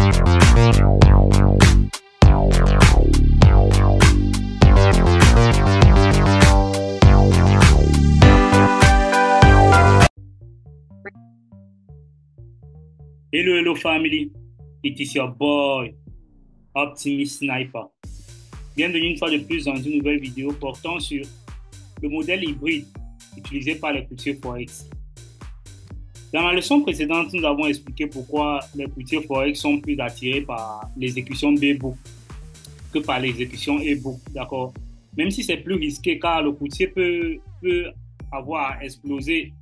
Hello family, it is your boy Optimist Sniper. Bienvenue une fois de plus dans une nouvelle vidéo portant sur le modèle hybride utilisé par les courtiers Forex. Dans la leçon précédente, nous avons expliqué pourquoi les courtiers Forex sont plus attirés par l'exécution B-Book que par l'exécution E-Book, d'accord? Même si c'est plus risqué car le courtier peut avoir à exploser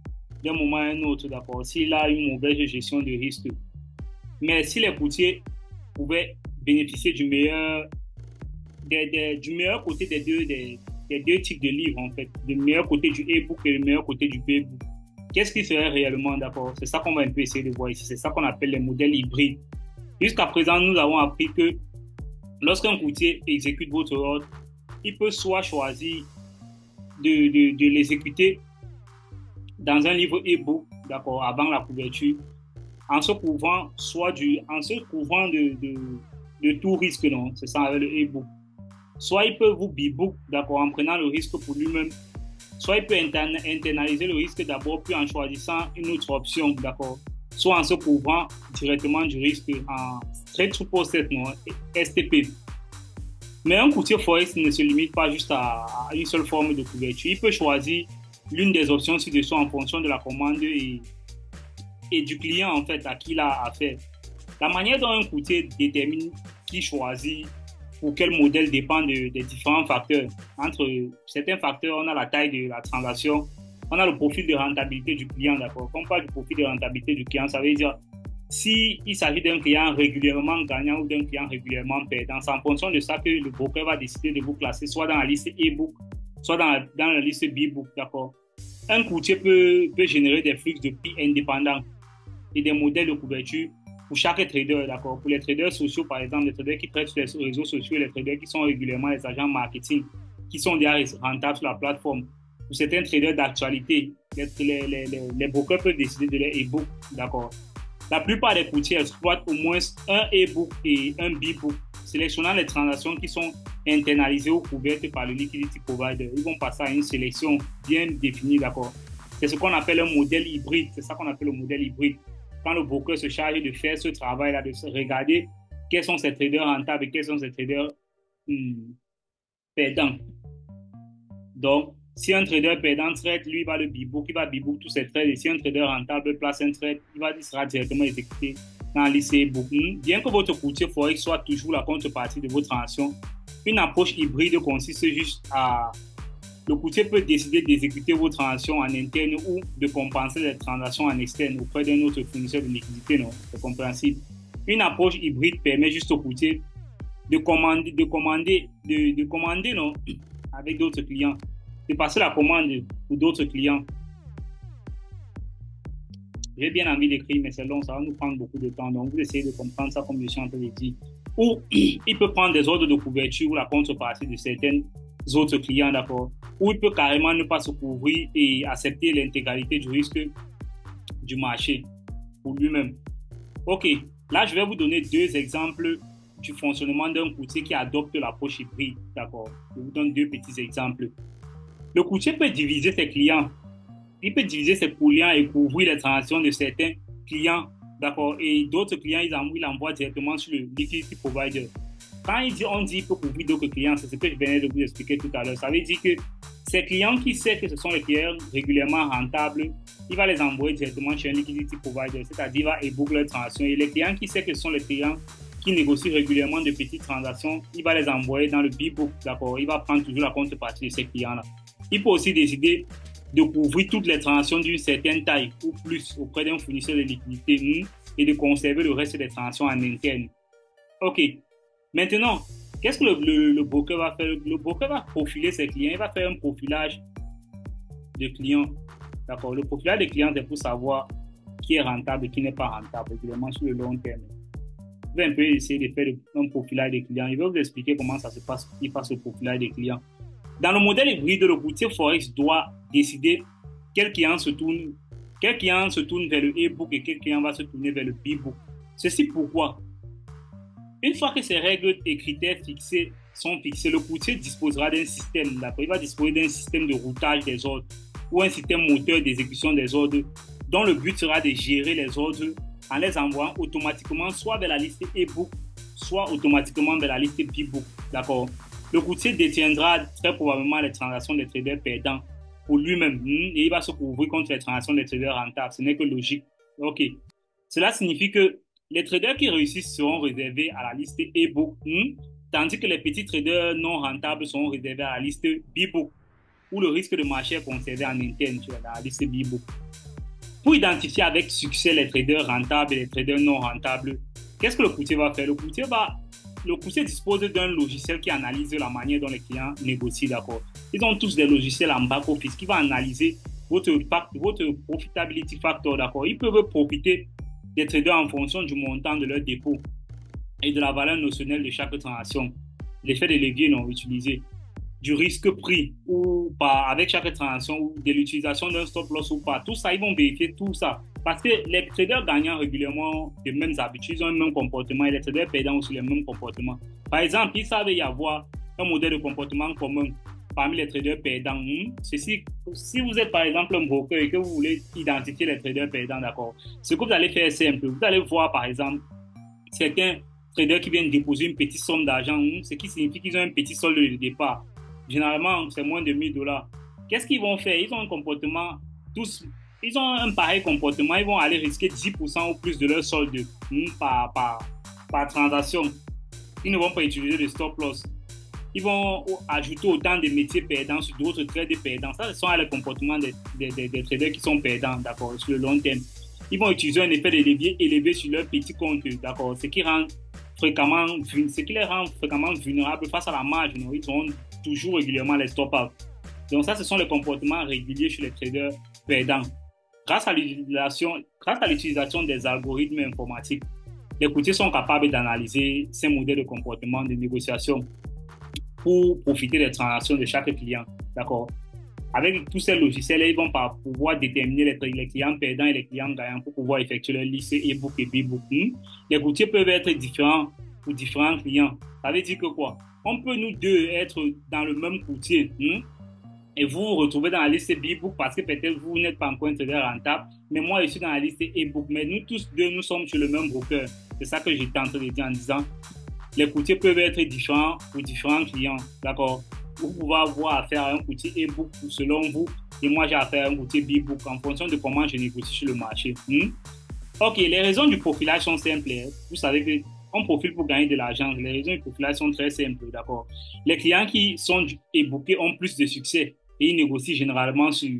d'un moment à un autre, d'accord, s'il a une mauvaise gestion de risque. Mais si les courtiers pouvaient bénéficier du meilleur côté des deux types de livres, en fait, du meilleur côté du e-book et le meilleur côté du b-book, qu'est-ce qui serait réellement, d'accord? C'est ça qu'on va un peu essayer de voir ici. C'est ça qu'on appelle les modèles hybrides. Jusqu'à présent, nous avons appris que lorsqu'un courtier exécute votre ordre, il peut soit choisir de l'exécuter dans un livre e-book, d'accord, avant la couverture, en se couvrant de tout risque, non, c'est ça avec le e-book. Soit il peut vous b-book, d'accord, en prenant le risque pour lui-même, soit il peut internaliser le risque d'abord, puis en choisissant une autre option, d'accord, soit en se couvrant directement du risque en straight through process, non, STP. Mais un courtier Forex ne se limite pas juste à une seule forme de couverture. Il peut choisir l'une des options ci-dessous en fonction de la commande et du client en fait à qui il a affaire. La manière dont un courtier détermine qui choisit pour quel modèle dépend des différents facteurs. Entre certains facteurs, on a la taille de la transaction, on a le profil de rentabilité du client, d'accord. Quand on parle du profil de rentabilité du client, ça veut dire s'il s'agit d'un client régulièrement gagnant ou d'un client régulièrement perdant, c'est en fonction de ça que le broker va décider de vous classer soit dans la liste e-book, soit dans la liste b-book, d'accord. Un courtier peut générer des flux de prix indépendants et des modèles de couverture pour chaque trader, d'accord. Pour les traders sociaux, par exemple, les traders qui traitent sur les réseaux sociaux, les traders qui sont régulièrement les agents marketing, qui sont déjà rentables sur la plateforme. Pour certains traders d'actualité, les brokers peuvent décider de leur e-book, d'accord. La plupart des courtiers exploitent au moins un e-book et un b-book, sélectionnant les transactions qui sont internalisées ou couvertes par le liquidity provider. Ils vont passer à une sélection bien définie, d'accord. C'est ce qu'on appelle un modèle hybride. C'est ça qu'on appelle le modèle hybride. Quand le broker se charge de faire ce travail-là, de regarder quels sont ces traders rentables et quels sont ces traders perdants. Donc, si un trader perdant trade, lui, il va le b-book, il va b-book tous ses trades. Et si un trader rentable place un trade, il sera directement exécuté dans l'IC book. Bien que votre courtier Forex soit toujours la contrepartie de votre transaction, une approche hybride consiste juste à... Le courtier peut décider d'exécuter vos transactions en interne ou de compenser les transactions en externe auprès d'un autre fournisseur de liquidité, non? C'est compréhensible. Une approche hybride permet juste au courtier de commander, non, avec d'autres clients, de passer la commande pour d'autres clients. J'ai bien envie d'écrire, mais c'est long, ça va nous prendre beaucoup de temps. Donc, vous essayez de comprendre ça comme je suis en train de dire. Ou il peut prendre des ordres de couverture ou la contrepartie de certains autres clients, d'accord. Ou il peut carrément ne pas se couvrir et accepter l'intégralité du risque du marché pour lui-même. Ok, là, je vais vous donner deux exemples du fonctionnement d'un courtier qui adopte l'approche hybride, d'accord. Je vous donne deux petits exemples. Le courtier peut diviser ses clients. Il peut diviser ses clients et couvrir les transactions de certains clients, d'accord, et d'autres clients, il envoie directement sur le liquidity provider. Quand on dit qu'il peut couvrir d'autres clients, c'est ce que je venais de vous expliquer tout à l'heure. Ça veut dire que ces clients qui savent que ce sont les clients régulièrement rentables, il va les envoyer directement chez un liquidity provider, c'est-à-dire il va e-book leurs transactions. Et les clients qui savent que ce sont les clients qui négocient régulièrement de petites transactions, il va les envoyer dans le b-book, d'accord. Il va prendre toujours la contrepartie de ces clients-là. Il peut aussi décider de couvrir toutes les transactions d'une certaine taille ou plus auprès d'un fournisseur de liquidité et de conserver le reste des transactions en interne. Ok. Maintenant, qu'est-ce que le broker va faire? Le broker va profiler ses clients. Il va faire un profilage de clients. D'accord. Le profilage des clients, c'est pour savoir qui est rentable et qui n'est pas rentable, évidemment sur le long terme. Je vais un peu essayer de faire un profilage des clients. Je vais vous expliquer comment ça se passe. Il passe le profilage des clients. Dans le modèle hybride, le courtier Forex doit décider quel client se tourne vers le e-book et quel client va se tourner vers le b-book. Ceci pourquoi? Une fois que ces règles et critères fixés sont fixés, le courtier disposera d'un système, d'accord? Il va disposer d'un système de routage des ordres ou un système moteur d'exécution des ordres dont le but sera de gérer les ordres en les envoyant automatiquement soit vers la liste e-book, soit automatiquement vers la liste b-book, d'accord? Le courtier détiendra très probablement les transactions des traders perdants pour lui-même et il va se couvrir contre les transactions des traders rentables. Ce n'est que logique. OK. Cela signifie que les traders qui réussissent seront réservés à la liste e-book, tandis que les petits traders non rentables seront réservés à la liste b-book, où le risque de marché est conservé en interne sur la liste b-book. Pour identifier avec succès les traders rentables et les traders non rentables, qu'est-ce que le courtier va faire? Le courtier dispose d'un logiciel qui analyse la manière dont les clients négocient, d'accord? Ils ont tous des logiciels en back-office qui vont analyser votre profitability factor, d'accord? Ils peuvent profiter des traders en fonction du montant de leur dépôt et de la valeur notionnelle de chaque transaction, l'effet de levier non utilisé, du risque pris ou pas avec chaque transaction ou de l'utilisation d'un stop loss ou pas. Tout ça, ils vont vérifier tout ça. Parce que les traders gagnants régulièrement les mêmes habitudes, ils ont le même comportement et les traders perdants aussi les mêmes comportements. Par exemple, il savait y avoir un modèle de comportement commun parmi les traders perdants. Si vous êtes par exemple un broker et que vous voulez identifier les traders perdants, d'accord, ce que vous allez faire est simple. Vous allez voir par exemple certains traders qui viennent déposer une petite somme d'argent, ce qui signifie qu'ils ont un petit solde de départ. Généralement, c'est moins de 1000 $. Qu'est-ce qu'ils vont faire? Ils ont un comportement, ils ont un pareil comportement. Ils vont aller risquer 10% ou plus de leur solde par transaction. Ils ne vont pas utiliser de stop loss. Ils vont ajouter autant de métiers perdants sur d'autres trades perdants. Ça, ce sont les comportements des traders qui sont perdants, d'accord, sur le long terme. Ils vont utiliser un effet de levier élevé sur leur petit compte, d'accord, ce qui les rend fréquemment vulnérables face à la marge. Non? Ils ont toujours régulièrement les stop-out. Donc ça, ce sont les comportements réguliers chez les traders perdants. Grâce à l'utilisation des algorithmes informatiques, les courtiers sont capables d'analyser ces modèles de comportement de négociation pour profiter des transactions de chaque client. D'accord? Avec tous ces logiciels, ils vont pouvoir déterminer les clients perdants et les clients gagnants pour pouvoir effectuer leur liste e-book et b-book. Les courtiers peuvent être différents pour différents clients. Ça veut dire que quoi? On peut nous deux être dans le même courtier et vous vous retrouvez dans la liste b-book parce que peut-être vous n'êtes pas encore un trader rentable, mais moi je suis dans la liste e-book. Mais nous tous deux, nous sommes sur le même broker. C'est ça que j'étais en train de dire en disant les courtiers peuvent être différents pour différents clients. D'accord? Vous pouvez avoir affaire à un courtier e-book selon vous et moi j'ai affaire à un courtier b-book en fonction de comment je négocie sur le marché. Ok, les raisons du profilage sont simples. Vous savez qu'on profile pour gagner de l'argent. Les raisons du profilage sont très simples, d'accord. Les clients qui sont e-bookés ont plus de succès et ils négocient généralement sur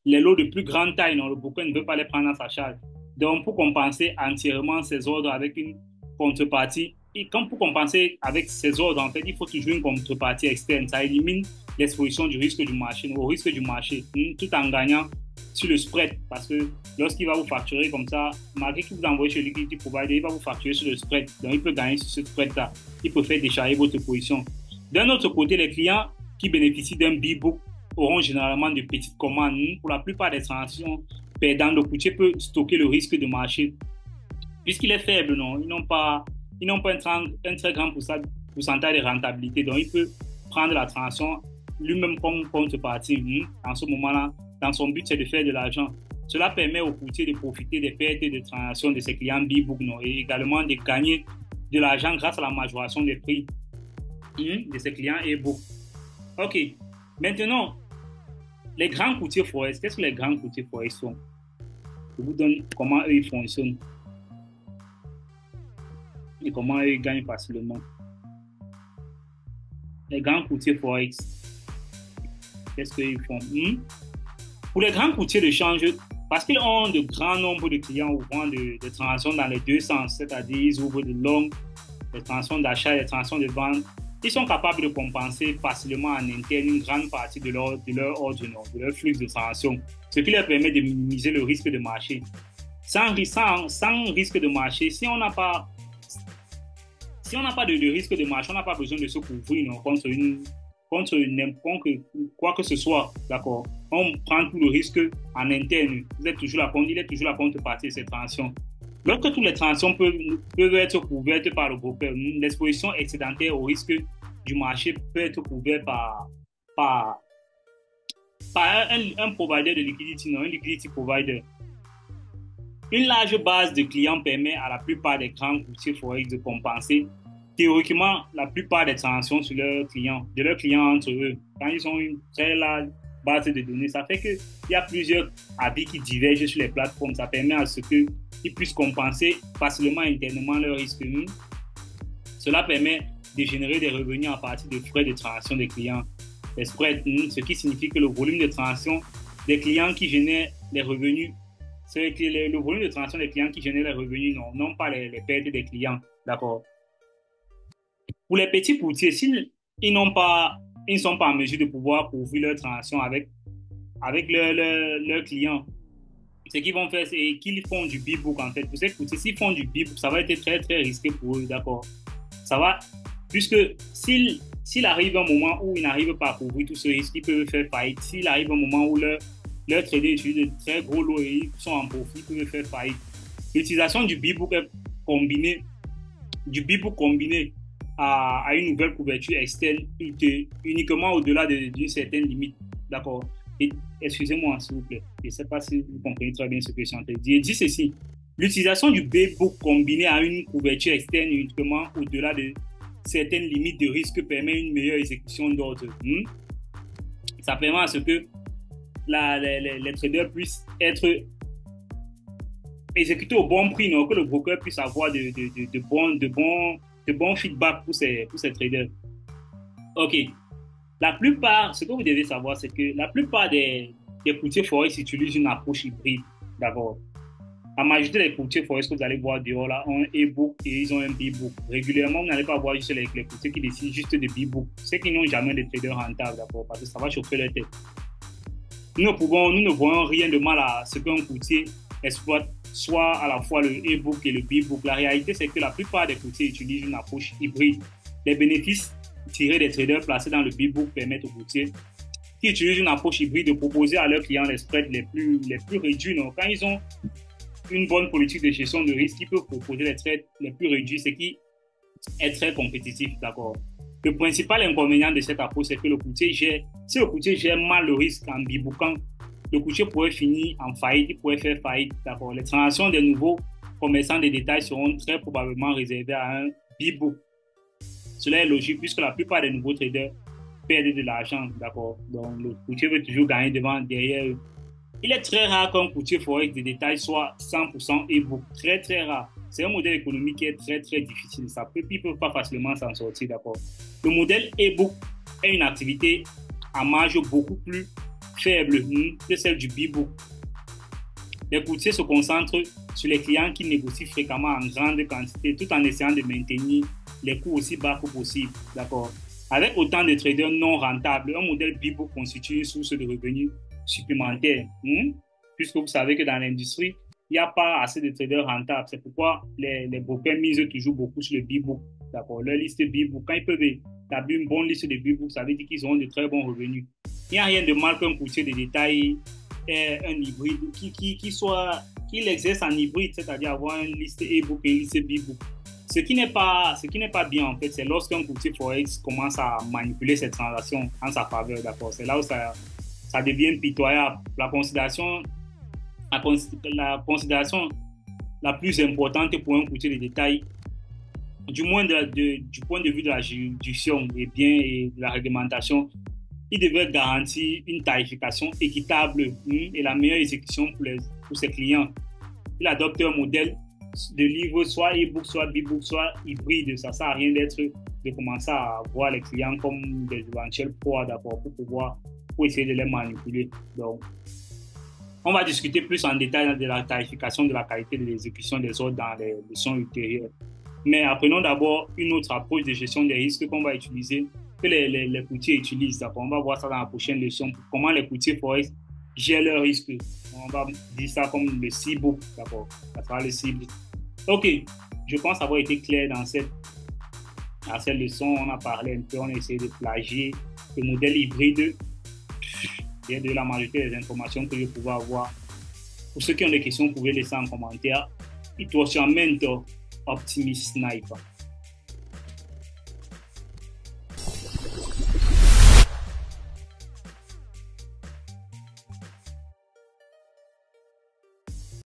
les lots de plus grande taille. Non, le broker ne veut pas les prendre à sa charge. Donc, pour compenser entièrement ces ordres avec une contrepartie, et comme pour compenser avec ces ordres, en fait, il faut toujours une contrepartie externe. Ça élimine l'exposition du risque du marché, au risque du marché, tout en gagnant sur le spread. Parce que lorsqu'il va vous facturer comme ça, malgré que vous envoyez chez Liquidity Provider, il va vous facturer sur le spread. Donc, il peut gagner sur ce spread-là. Il peut faire décharger votre position. D'un autre côté, les clients qui bénéficient d'un b-book auront généralement de petites commandes. Pour la plupart des transactions perdantes, le courtier peut stocker le risque de marché. Puisqu'il est faible, non, ils n'ont pas un très grand pourcentage de rentabilité. Donc, il peut prendre la transaction lui-même comme contrepartie. En ce moment-là, dans son but, c'est de faire de l'argent. Cela permet au courtier de profiter des pertes de transactions de ses clients b-book et également de gagner de l'argent grâce à la majoration des prix de ses clients e-book. OK. Maintenant, les grands courtiers forex, qu'est-ce que les grands courtiers forex sont? Je vous donne comment eux ils fonctionnent et comment eux ils gagnent facilement. Les grands courtiers forex, qu'est-ce qu'ils font? Pour les grands courtiers de change, parce qu'ils ont de grands nombres de clients ouvrant des transactions dans les deux sens, c'est-à-dire ils ouvrent de longues, des transactions d'achat et des transactions de vente, ils sont capables de compenser facilement en interne une grande partie de leur ordre, de leur flux de transactions, ce qui leur permet de minimiser le risque de marché. Sans risque de marché, si on n'a pas de risque de marché, on n'a pas besoin de se couvrir contre n'importe quoi que ce soit, d'accord. On prend tout le risque en interne. Il est toujours la contrepartie de cette transaction. Lorsque toutes les transactions peuvent être couvertes par le broker, l'exposition excédentaire au risque du marché peut être couverte par, par un provider de liquidity, non, un liquidity provider. Une large base de clients permet à la plupart des grands courtiers forex de compenser théoriquement la plupart des transactions sur de leurs clients entre eux. Quand ils ont une très large base de données, ça fait qu'il y a plusieurs avis qui divergent sur les plateformes. Ça permet à ce qu'ils puissent compenser facilement internement leurs risques. Cela permet de générer des revenus à partir de frais de transaction des clients. Les spreads, ce qui signifie que le volume de transaction des clients qui génèrent les revenus, c'est le volume de transaction des clients qui génèrent les revenus, non pas les pertes des clients. D'accord. Pour les petits courtiers, s'ils ils ne sont pas en mesure de pouvoir couvrir leurs transactions avec leurs clients, ce qu'ils vont faire, c'est qu'ils font du B-book en fait. Pour ces courtiers, s'ils font du B-book, ça va être très très risqué pour eux, d'accord. Ça va, puisque s'il arrive un moment où ils n'arrivent pas à couvrir tout ce risque, ils peuvent faire faillite. S'il arrive un moment où leur trader utilise de très gros lots et ils sont en profit, ils peuvent faire faillite. L'utilisation du B-book combiné à une nouvelle couverture externe uniquement au-delà d'une certaine limite. D'accord. Excusez-moi, s'il vous plaît. Je ne sais pas si vous comprenez très bien ce que je suis en train de dire. Dit ceci. L'utilisation du B-book combiné à une couverture externe uniquement au-delà de certaines limites de risque permet une meilleure exécution d'ordre. Ça permet à ce que les traders puissent être exécutés au bon prix, non, que le broker puisse avoir de bons feedbacks pour ces traders. OK. Ce que vous devez savoir, c'est que la plupart des courtiers forex utilisent une approche hybride, d'abord. La majorité des courtiers forex que vous allez voir dehors là ont un e-book et ils ont un b-book. Régulièrement, vous n'allez pas voir juste les courtiers qui décident juste de b-book. C'est qu'ils n'ont jamais de traders rentables, d'abord, parce que ça va chauffer leur tête. Nous ne voyons rien de mal à ce qu'un courtier exploite soit à la fois le e-book et le b-book. La réalité, c'est que la plupart des courtiers utilisent une approche hybride. Les bénéfices tirés des traders placés dans le b-book permettent aux courtiers qui utilisent une approche hybride de proposer à leurs clients les spreads les plus réduits. Donc, quand ils ont une bonne politique de gestion de risque, ils peuvent proposer les trades les plus réduits, ce qui est très compétitif, d'accord. Le principal inconvénient de cette approche, c'est que si le courtier gère mal le risque en b-bookant, le courtier pourrait finir en faillite, il pourrait faire faillite, d'accord. Les transactions des nouveaux commerçants de détail seront très probablement réservées à un b-book. Cela est logique puisque la plupart des nouveaux traders perdent de l'argent, d'accord. Donc, le courtier veut toujours gagner derrière eux. Il est très rare qu'un courtier forex de détail soit 100% e-book. Très, très rare. C'est un modèle économique qui est très, très difficile. Ils ne peuvent pas facilement s'en sortir, d'accord. Le modèle e-book est une activité à marge beaucoup plus faible que celle du b-book. Les courtiers se concentrent sur les clients qui négocient fréquemment en grande quantité tout en essayant de maintenir les coûts aussi bas que possible, d'accord. Avec autant de traders non rentables, un modèle b-book constitue une source de revenus supplémentaire, puisque vous savez que dans l'industrie, il n'y a pas assez de traders rentables. C'est pourquoi les brokers misent toujours beaucoup sur le b-book. D'accord. Leur liste b-book, quand ils peuvent établir une bonne liste de b-book, ça veut dire qu'ils auront de très bons revenus. Il n'y a rien de mal qu'un courtier de détail ait un hybride, qu'il exerce en hybride, c'est-à-dire avoir une liste e-book et une liste b-book. Ce qui n'est pas bien, en fait, c'est lorsqu'un courtier forex commence à manipuler ces transactions en sa faveur. D'accord. C'est là où ça devient pitoyable. La considération la plus importante pour un courtier de détail, du moins du point de vue de la juridiction et de la réglementation, il devrait garantir une tarification équitable et la meilleure exécution pour ses clients. Il adopte un modèle de livre, soit e-book, soit b-book, soit hybride. Ça ne sert à rien de commencer à voir les clients comme des éventuels proies d'abord pour essayer de les manipuler. Donc, on va discuter plus en détail de la tarification de la qualité de l'exécution des ordres dans les leçons ultérieures. Mais apprenons d'abord une autre approche de gestion des risques qu'on va utiliser, que les courtiers utilisent. On va voir ça dans la prochaine leçon, comment les courtiers forex gèrent leurs risques. On va dire ça comme le C-book, d'accord, à travers le C-book. Ok, je pense avoir été clair dans cette leçon. On a parlé un peu, on a essayé de plagier le modèle hybride et de la majorité des informations que je pouvais avoir. Pour ceux qui ont des questions, vous pouvez laisser en commentaire. il tuo mentor optimist sniper.